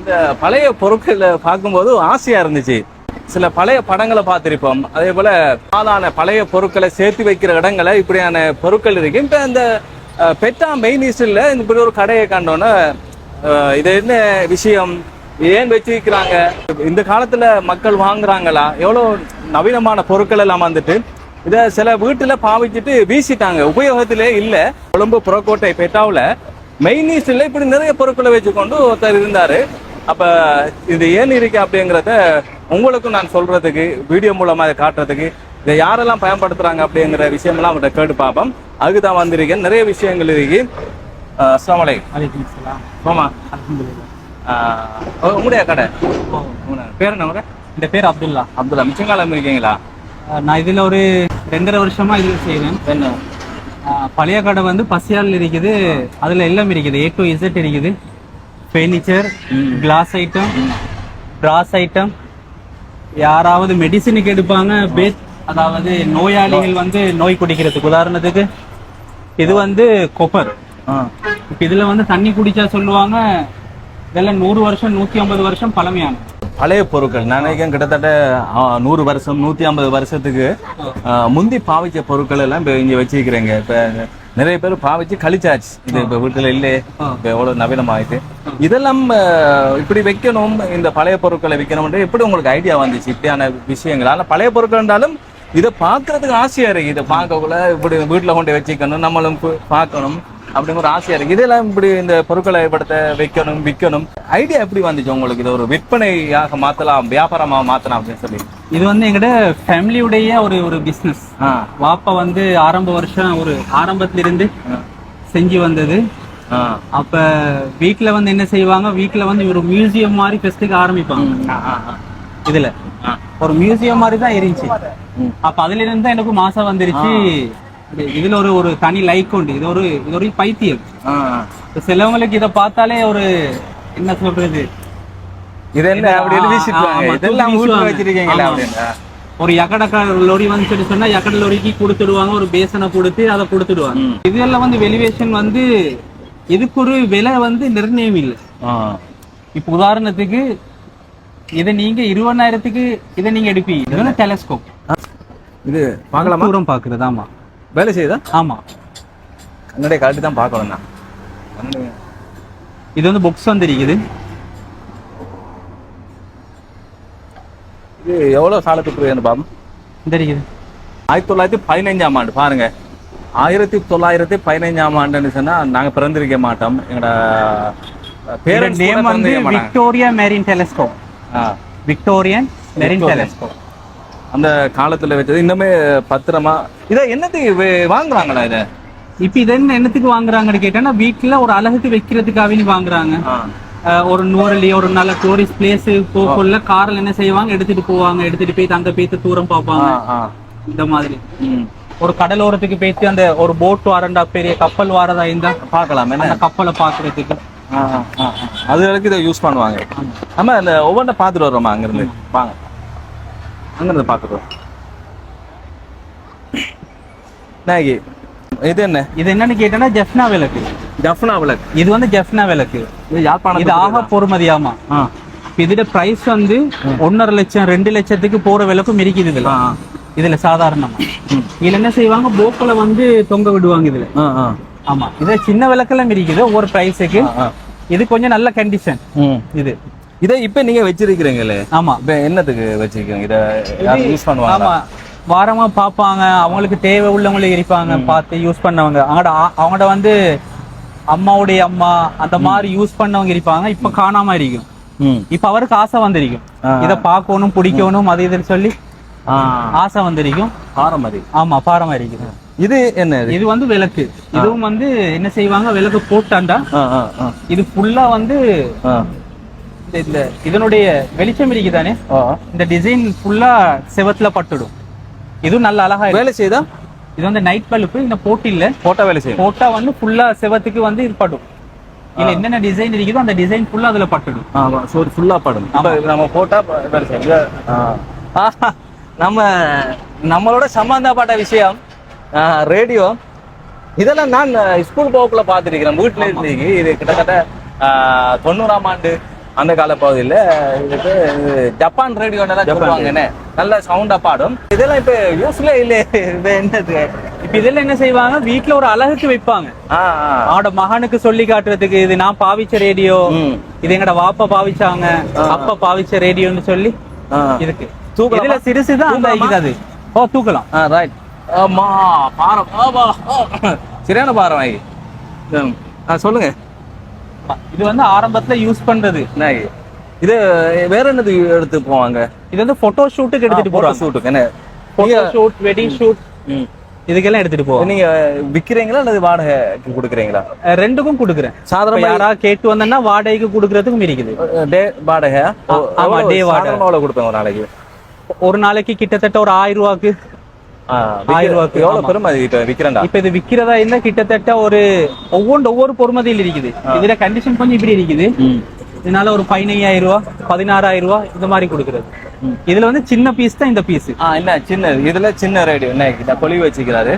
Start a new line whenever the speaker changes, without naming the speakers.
இந்த பழைய பொருட்களை பார்க்கும்போது ஆசையா இருந்துச்சு. சில பழைய படங்களை பார்த்திருப்போம். அதே போல சாதாரண பழைய பொருட்களை சேர்த்து வைக்கிற இடங்களை இப்படியான பொருட்கள் இருக்கு. இப்ப இந்த பெட்டா மெயினிஸ்ல இப்படி ஒரு கடையை கண்டோன்னா இது என்ன விஷயம், ஏன் வச்சிருக்கிறாங்க, இந்த காலத்துல மக்கள் வாங்குறாங்களா, எவ்வளவு நவீனமான பொருட்கள் எல்லாம் வந்துட்டு இதை சில வீட்டுல பாவிச்சுட்டு வீசிட்டாங்க, உபயோகத்திலே இல்லை. கொழும்பு புறக்கோட்டை பெட்டாவில் மெயினிஸ்ல இப்படி நிறைய பொருட்களை வச்சுக்கொண்டு ஒருத்தர் இருந்தாரு. அப்ப இது ஏன் இருக்கு அப்படிங்கிறத உங்களுக்கும் நான் சொல்றதுக்கு, வீடியோ மூலமா இதை காட்டுறதுக்கு, இதை யாரெல்லாம் பயன்படுத்துறாங்க அப்படிங்கிற விஷயம்லாம் அவங்கள்ட்ட கேட்டு பார்ப்போம். அதுக்கு தான் வந்திருக்கேன். நிறைய விஷயங்கள் இருக்கு. அஸ்ஸலாமு அலைக்கும். ஆமா, உங்களுடைய கடை பேர் என்ன?
இந்த பேர் அப்துல்லா.
அப்துல்லா, மிச்சங்காலம் இருக்கீங்களா?
நான் இதுல ஒரு 2.5 வருஷமா இதுல செய்யறேன்.
என்ன
பழைய கடை வந்து பசியால் இருக்குது. அதுல எல்லாம் இருக்குது, A to Z இருக்குது. ஃபர்னிச்சர், கிளாஸ் ஐட்டம், பிராஸ் ஐட்டம், யாராவது மெடிசினுக்கு எடுப்பாங்க, பேத், அதாவது நோயாளிகள் வந்து நோய் குடிக்கிறதுக்கு. உதாரணத்துக்கு இது வந்து கொப்பர். இப்ப இதுல வந்து தண்ணி குடிச்சா சொல்லுவாங்க இதெல்லாம் 100 வருஷம் 150 வருஷம் பழமையான
பழைய பொருட்கள். நினைக்கிறேன் கிட்டத்தட்ட 100 வருஷம் 150 வருஷத்துக்கு முந்தி பாவிச்ச பொருட்கள் எல்லாம் இப்ப இங்க வச்சிருக்கிறேங்க. இப்ப நிறைய பேர் பாவிச்சு கழிச்சாச்சு. இது இப்ப வீட்டுல இல்லையே, இப்ப எவ்வளவு நவீனமாயிட்டு. இதெல்லாம் இப்படி வைக்கணும், இந்த பழைய பொருட்களை வைக்கணும், எப்படி உங்களுக்கு ஐடியா வந்துச்சு இப்படியான விஷயங்கள்? ஆனா பழைய பொருட்கள் இருந்தாலும் இதை பார்க்கறதுக்கு ஆசையா இருக்கு. இதை பார்க்கக்குள்ள இப்படி வீட்டுல கொண்டு வச்சுக்கணும், நம்மளும் பார்க்கணும் அப்படிங்கிற ஒரு ஆசையா இருக்கு. இதெல்லாம் இப்படி இந்த பொருட்களை படுத்த வைக்கணும், விற்கணும். ஐடியா எப்படி வந்துச்சு உங்களுக்கு? இதை ஒரு விற்பனையாக மாத்தலாம், வியாபாரமா மாத்தலாம் அப்படின்னு சொல்லி?
இது வந்து எங்கட ஃபேமிலியுடைய ஒரு பிசினஸ். வாப்பா வந்து ஆரம்பத்துல இருந்து செஞ்சு வந்தது. அப்ப வீட்டுல வந்து என்ன செய்வாங்க, வீட்டுல வந்து ஒரு மியூசியம் மாதிரி ஃபெஸ்ட்டுக்கு ஆரம்பிப்பாங்க. இதுல ஒரு மியூசியம் மாதிரி தான் இருந்துச்சு. அப்ப அதுல இருந்து எனக்கு மாசம் வந்துருச்சு. இதுல ஒரு தனி லைக் உண்டு. இது ஒரு பைத்தியம். சிலவங்களுக்கு இதை பார்த்தாலே ஒரு என்ன சொல்றது, ஒரு யக்கடக்கா லொரி வந்து சொல்லி சொன்னா யக்கட லொரிக்கு கொடுத்துடுவாங்க, ஒரு பேசனை கொடுத்து அதை கொடுத்துடுவாங்க. இதெல்லாம் வந்து வெலிவேஷன் வந்து இதுக்கு ஒரு விலை வந்து நிர்ணயம் இல்லை. இப்ப உதாரணத்துக்கு இதை நீங்க 20,000க்கு இதை நீங்க எடுப்பீங்க. இது டெலஸ்கோப். இது பார்க்கலாமா? தூரம் பாக்குறது. ஆமா,
வேலை செய்யுதா?
ஆமா,
கண்ணாடியை காட்டி தான் பார்க்கணும் தான்.
இது வந்து பாக்ஸ் வந்து இருக்குது.
இது எவ்வளவு காலத்துக்கு பாபம்
தெரியுது?
1915ஆம் ஆண்டு. பாருங்க, 1915ஆம் ஆண்டுன்னு சொன்னா நாங்க பிறந்திருக்க மாட்டோம். எங்களோட பேரண்ட்ஸ் நேம் வந்து
Victoria marine telescope. Victorian marine telescope.
அந்த காலத்துல வச்சது. இன்னுமே பத்திரமா. இதை என்னத்துக்கு வாங்குறாங்களா? இதை
இப்ப இதை என்னத்துக்கு வாங்குறாங்கன்னு கேட்டா, வீட்டுல ஒரு அழகுக்கு வைக்கிறதுக்காக வாங்குறாங்க. ஒரு நூறலி ஒரு நல்ல டூரிஸ்ட் பிளேஸ் போக்குள்ள கார்ல என்ன செய்வாங்க, எடுத்துட்டு போவாங்க. எடுத்துட்டு போய் அந்த பேத்து தூரம் பார்ப்பாங்க. இந்த மாதிரி ஒரு கடலோரத்துக்கு போயிட்டு அந்த ஒரு போட் வாரண்டா, பெரிய கப்பல் வாரதா இருந்தா பார்க்கலாம். அந்த கப்பலை பாக்குறதுக்கு
அது வரைக்கும் இதை யூஸ் பண்ணுவாங்க. ஆமா, அந்த ஒவ்வொன்றை பார்த்துட்டு வர்றோமா அங்கிருந்து? வாங்க, அங்கிருந்து பார்த்துட்டு வரோம். இது என்ன?
இது என்னன்னு கேட்டா ஜெஃப்னா விளக்கு.
ஜெஃப்னா விளக்கு.
இது வந்து ஜெஃப்னா விளக்கு. இது ஆக பொறுமதியாமா. இதோட பிரைஸ் வந்து 1.5 லட்சம் 2 லட்சத்துக்கு போற விளக்கும் இருக்குது இதுல சாதாரணமா. இதுல என்ன செய்வாங்க, போக்கல வந்து தொங்க விடுவாங்க இதுல. ஆமா, இது சின்ன விளக்கெல்லாம் இருக்குது ஒவ்வொரு பிரைஸுக்கு. இது கொஞ்சம் நல்ல கண்டிஷன்.
இதை இப்ப நீங்க வச்சிருக்கீங்களே?
ஆமா.
இப்ப என்னத்துக்கு வச்சிருக்கீங்க? இதை யூஸ் பண்ணுவாங்க?
ஆமா, வாரமா பாப்பாங்க, அவங்களுக்கு தேவை உள்ளவங்களுக்கு இருப்பாங்க, பார்த்து யூஸ் பண்ணவங்க. அவங்கள்ட வந்து அம்மாவுடைய அம்மா அந்த மாதிரி யூஸ் பண்ணவங்க இருப்பாங்க. இப்ப காணாம இருக்கும். இப்ப அவருக்கு ஆசை வந்திருக்கும், இதை பார்க்கணும், பிடிக்கணும், அது இதுன்னு சொல்லி ஆசை வந்திருக்கும். பாரம்பரியம். ஆமா, பாரம்பரியம்.
இது என்ன?
இது வந்து விளக்கு. இதுவும் வந்து என்ன செய்வாங்க, விளக்கு போட்டாண்டா இது ஃபுல்லா வந்து இந்த இதனுடைய வெளிச்சம் இருக்குதானே, இந்த டிசைன் ஃபுல்லா செவத்துல பட்டுடும். இதுவும் நல்ல அழகா
வேலை செய்தா.
இது வந்து நைட் பல்பு. இந்த போட்டு இல்ல,
போட்டா வேலை செய்யும்.
போட்டா வந்து ஃபுல்லா செவத்துக்கு வந்து இது படும். இல்ல என்னென்ன டிசைன் இருக்குதோ அந்த டிசைன் ஃபுல்லா அதுல பட்டுடும்.
ஃபுல்லா படும். நம்ம போட்டா வேலை செய்யும். நம்மளோட சம்பந்தப்பட்ட விஷயம் ரேடியோ. இதெல்லாம் நான் ஸ்கூல் போக்குள்ள பார்த்துருக்கிறேன். வீட்டுல இருந்தீங்க. இது கிட்டத்தட்ட 90ஆம் ஆண்டு அந்த காலப்பகுதியில் இதுக்கு ஜப்பான் ரேடியோலாம் சொல்லுவாங்க என்ன நல்ல சவுண்டா பாடும். இதெல்லாம் இப்ப யூஸ்ல இல்லை. இது என்னது
இப்ப இதெல்லாம் என்ன செய்வாங்க, வீட்டுல ஒரு அழகுக்கு வைப்பாங்க. அவனோட மகனுக்கு சொல்லி காட்டுறதுக்கு, இது நான் பாவிச்ச ரேடியோ, இது எங்கட வாப்பா பாவிச்சாங்க, அப்பா பாவிச்ச ரேடியோன்னு சொல்லி இதுக்கு இதுல சிறுசுதான் அந்த இது. ஓ தூக்கலாம்.
ரைட். ஆமா பாரம். சரியான பாரம் வாங்கி. சொல்லுங்க.
இது வந்து ஆரம்பத்துல யூஸ் பண்றது.
இது வேற என்னது எடுத்து போவாங்க?
இது வந்து போட்டோ ஷூட்டுக்கு எடுத்துட்டு போறாங்க.
ஷூட்டுக்கு என்ன?
போட்டோ ஷூட், வெட்டிங் ஷூட், இதுக்கெல்லாம் எடுத்துட்டு போவோம்.
நீங்க விக்கிறீங்களா அல்லது வாடகைக்கு கொடுக்குறீங்களா?
ரெண்டுக்கும் கொடுக்குறேன்.
சாதாரண
யாரா கேட்டு வந்தா வாடகைக்கு கொடுக்கறதுக்கும் இருக்குது.
டே வாடகை?
ஆமா, டே வாடகை.
கொடுப்பேன் ஒரு நாளைக்கு.
ஒரு நாளைக்கு கிட்டத்தட்ட ஒரு 1000 ரூபாய்க்கு. 1000 ரூபாய்க்கு
எவ்வளவு பெருமதி இப்ப விக்கிறேன்டா?
இப்ப இது விக்கிறதா இருந்தா கிட்டத்தட்ட ஒரு ஒவ்வொரு பொறுமதியில் இருக்குது. இதுல கண்டிஷன் கொஞ்சம் இப்படி இருக்குது. இதனால ஒரு 15000 ரூபாய், 16000 ரூபாய் இந்த மாதிரி கொடுக்குறது. இதுல வந்து சின்ன பீஸ் தான் இந்த பீஸ்.
என்ன சின்ன, இதுல சின்ன ரேடியோ என்ன கொலி வச்சுக்கிறாரு.